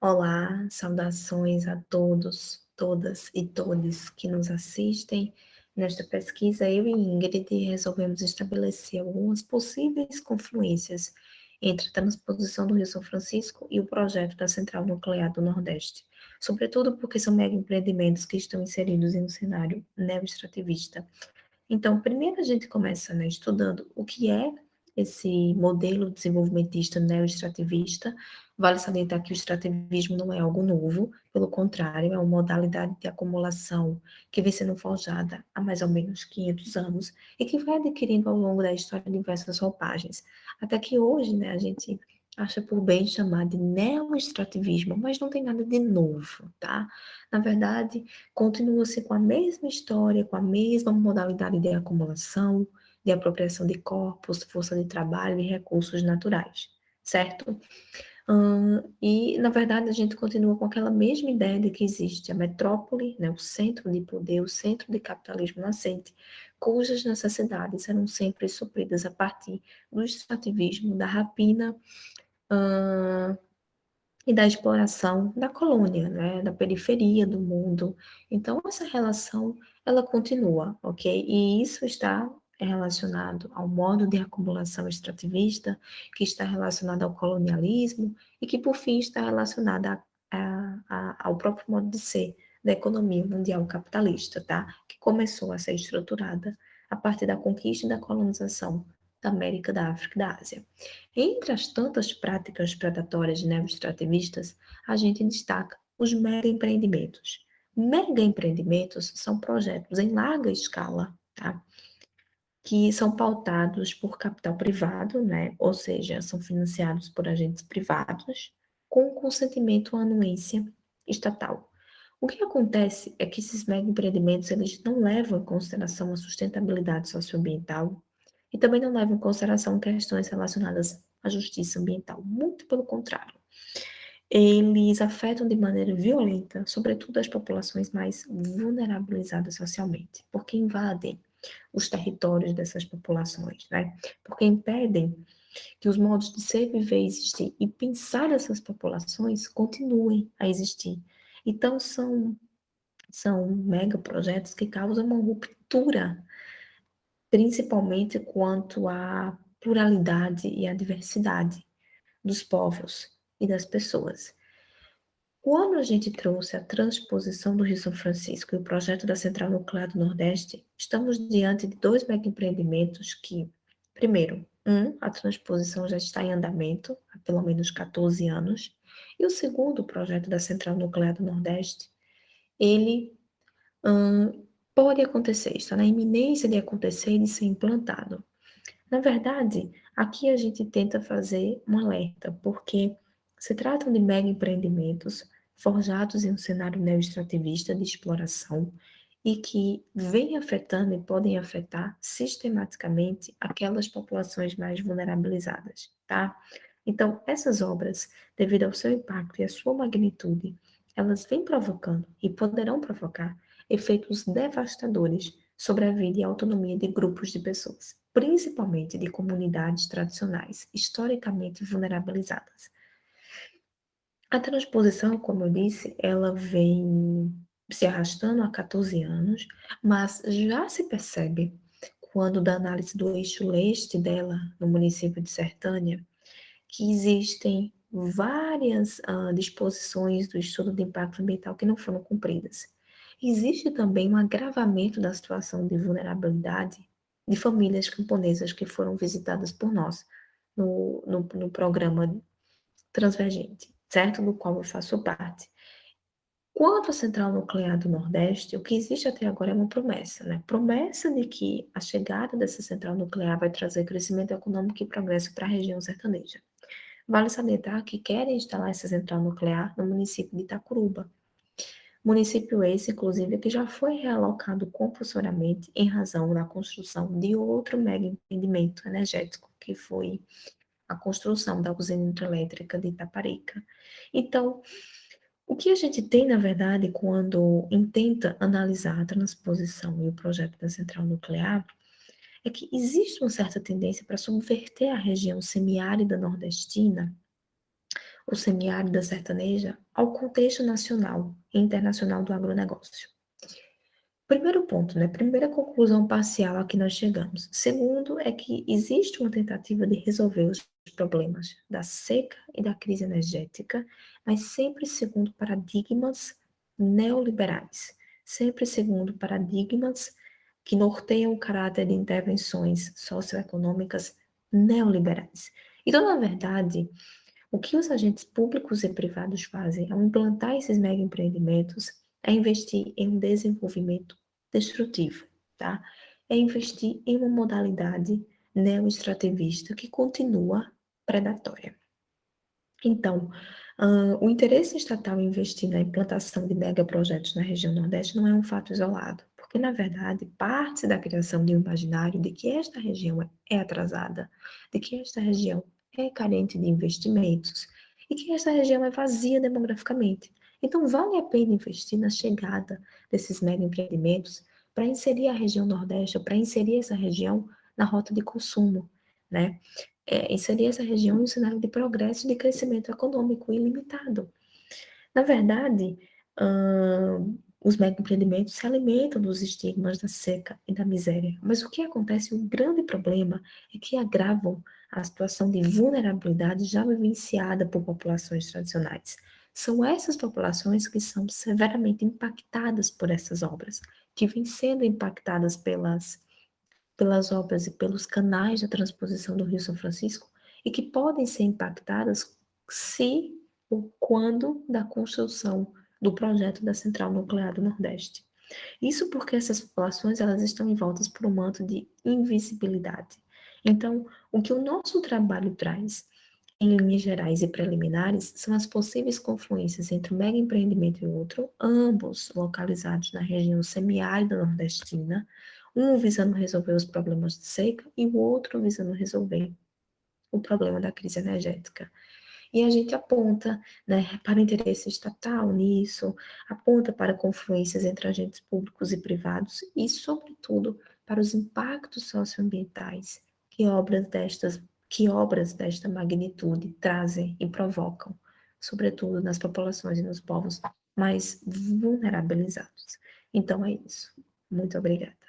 Olá, saudações a todos, todas e todes que nos assistem. Nesta pesquisa, eu e Ingrid resolvemos estabelecer algumas possíveis confluências entre a transposição do Rio São Francisco e o projeto da Central Nuclear do Nordeste, sobretudo porque são mega empreendimentos que estão inseridos em um cenário neoextrativista. Então, primeiro a gente começa, né, estudando o que é esse modelo desenvolvimentista neo-extrativista. Vale salientar que o extrativismo não é algo novo, pelo contrário, é uma modalidade de acumulação que vem sendo forjada há mais ou menos 500 anos e que vai adquirindo ao longo da história diversas roupagens. Até que hoje, né, a gente acha por bem chamar de neo-extrativismo, mas não tem nada de novo, tá? Na verdade, continua-se com a mesma história, com a mesma modalidade de acumulação, de apropriação de corpos, força de trabalho e recursos naturais, certo? Na verdade, a gente continua com aquela mesma ideia de que existe a metrópole, né, o centro de poder, o centro de capitalismo nascente, cujas necessidades eram sempre supridas a partir do extrativismo, da rapina, e da exploração da colônia, né, da periferia do mundo. Então, essa relação, ela continua, ok? E isso está relacionado ao modo de acumulação extrativista, que está relacionado ao colonialismo e que, por fim, está relacionado ao próprio modo de ser da economia mundial capitalista, tá? Que começou a ser estruturada a partir da conquista e da colonização da América, da África e da Ásia. Entre as tantas práticas predatórias neo-extrativistas, a gente destaca os mega empreendimentos. Mega empreendimentos são projetos em larga escala, tá? Que são pautados por capital privado, né? Ou seja, são financiados por agentes privados, com consentimento ou anuência estatal. O que acontece é que esses mega empreendimentos eles não levam em consideração a sustentabilidade socioambiental e também não levam em consideração questões relacionadas à justiça ambiental. Muito pelo contrário. Eles afetam de maneira violenta, sobretudo as populações mais vulnerabilizadas socialmente, porque invadem os territórios dessas populações, né? Porque impedem que os modos de ser, viver, existir e pensar dessas populações continuem a existir. Então, são megaprojetos que causam uma ruptura, principalmente quanto à pluralidade e à diversidade dos povos e das pessoas. Quando a gente trouxe a transposição do Rio São Francisco e o projeto da Central Nuclear do Nordeste, estamos diante de dois megaempreendimentos que, primeiro, a transposição já está em andamento há pelo menos 14 anos, e o segundo, o projeto da Central Nuclear do Nordeste, ele pode acontecer, está na iminência de acontecer e de ser implantado. Na verdade, aqui a gente tenta fazer um alerta, porque se tratam de mega empreendimentos forjados em um cenário neo-extrativista de exploração e que vêm afetando e podem afetar sistematicamente aquelas populações mais vulnerabilizadas, tá? Então, essas obras, devido ao seu impacto e à sua magnitude, elas vêm provocando e poderão provocar efeitos devastadores sobre a vida e a autonomia de grupos de pessoas, principalmente de comunidades tradicionais, historicamente vulnerabilizadas. A transposição, como eu disse, ela vem se arrastando há 14 anos, mas já se percebe, quando da análise do eixo leste dela, no município de Sertânia, que existem várias disposições do estudo de impacto ambiental que não foram cumpridas. Existe também um agravamento da situação de vulnerabilidade de famílias camponesas que foram visitadas por nós no programa Transvergente, certo? Do qual eu faço parte. Quanto à Central Nuclear do Nordeste, o que existe até agora é uma promessa, né? Promessa de que a chegada dessa central nuclear vai trazer crescimento econômico e progresso para a região sertaneja. Vale salientar que querem instalar essa central nuclear no município de Itacuruba. Município esse, inclusive, que já foi realocado compulsoriamente em razão da construção de outro mega empreendimento energético, que foi a construção da usina hidrelétrica de Itaparica. Então, o que a gente tem, na verdade, quando intenta analisar a transposição e o projeto da central nuclear, é que existe uma certa tendência para subverter a região semiárida nordestina, o semiárido da sertaneja ao contexto nacional e internacional do agronegócio. Primeiro ponto, né? Primeira conclusão parcial a que nós chegamos. Segundo, é que existe uma tentativa de resolver os problemas da seca e da crise energética, mas sempre segundo paradigmas neoliberais, sempre segundo paradigmas que norteiam o caráter de intervenções socioeconômicas neoliberais. Então, na verdade, o que os agentes públicos e privados fazem ao implantar esses mega empreendimentos é investir em um desenvolvimento destrutivo, tá? É investir em uma modalidade neoextrativista que continua predatória. Então, o interesse estatal em investir na implantação de megaprojetos na região Nordeste não é um fato isolado, porque, na verdade, parte da criação de um imaginário de que esta região é atrasada, de que esta região é carente de investimentos e que esta região é vazia demograficamente. Então, vale a pena investir na chegada desses mega empreendimentos para inserir a região Nordeste, ou para inserir essa região na rota de consumo, né? Inserir essa região em um cenário de progresso e de crescimento econômico ilimitado. Na verdade, os microempreendimentos se alimentam dos estigmas da seca e da miséria, mas o que acontece, um grande problema, é que agravam a situação de vulnerabilidade já vivenciada por populações tradicionais. São essas populações que são severamente impactadas por essas obras, que vêm sendo impactadas pelas obras e pelos canais da transposição do Rio São Francisco e que podem ser impactadas se ou quando da construção do projeto da Central Nuclear do Nordeste. Isso porque essas populações elas estão envoltas por um manto de invisibilidade. Então, o que o nosso trabalho traz em linhas gerais e preliminares são as possíveis confluências entre o mega empreendimento e outro, ambos localizados na região semiárida nordestina, um visando resolver os problemas de seca e o outro visando resolver o problema da crise energética. E a gente aponta, né, para o interesse estatal nisso, aponta para confluências entre agentes públicos e privados e, sobretudo, para os impactos socioambientais que obras desta magnitude trazem e provocam, sobretudo nas populações e nos povos mais vulnerabilizados. Então é isso. Muito obrigada.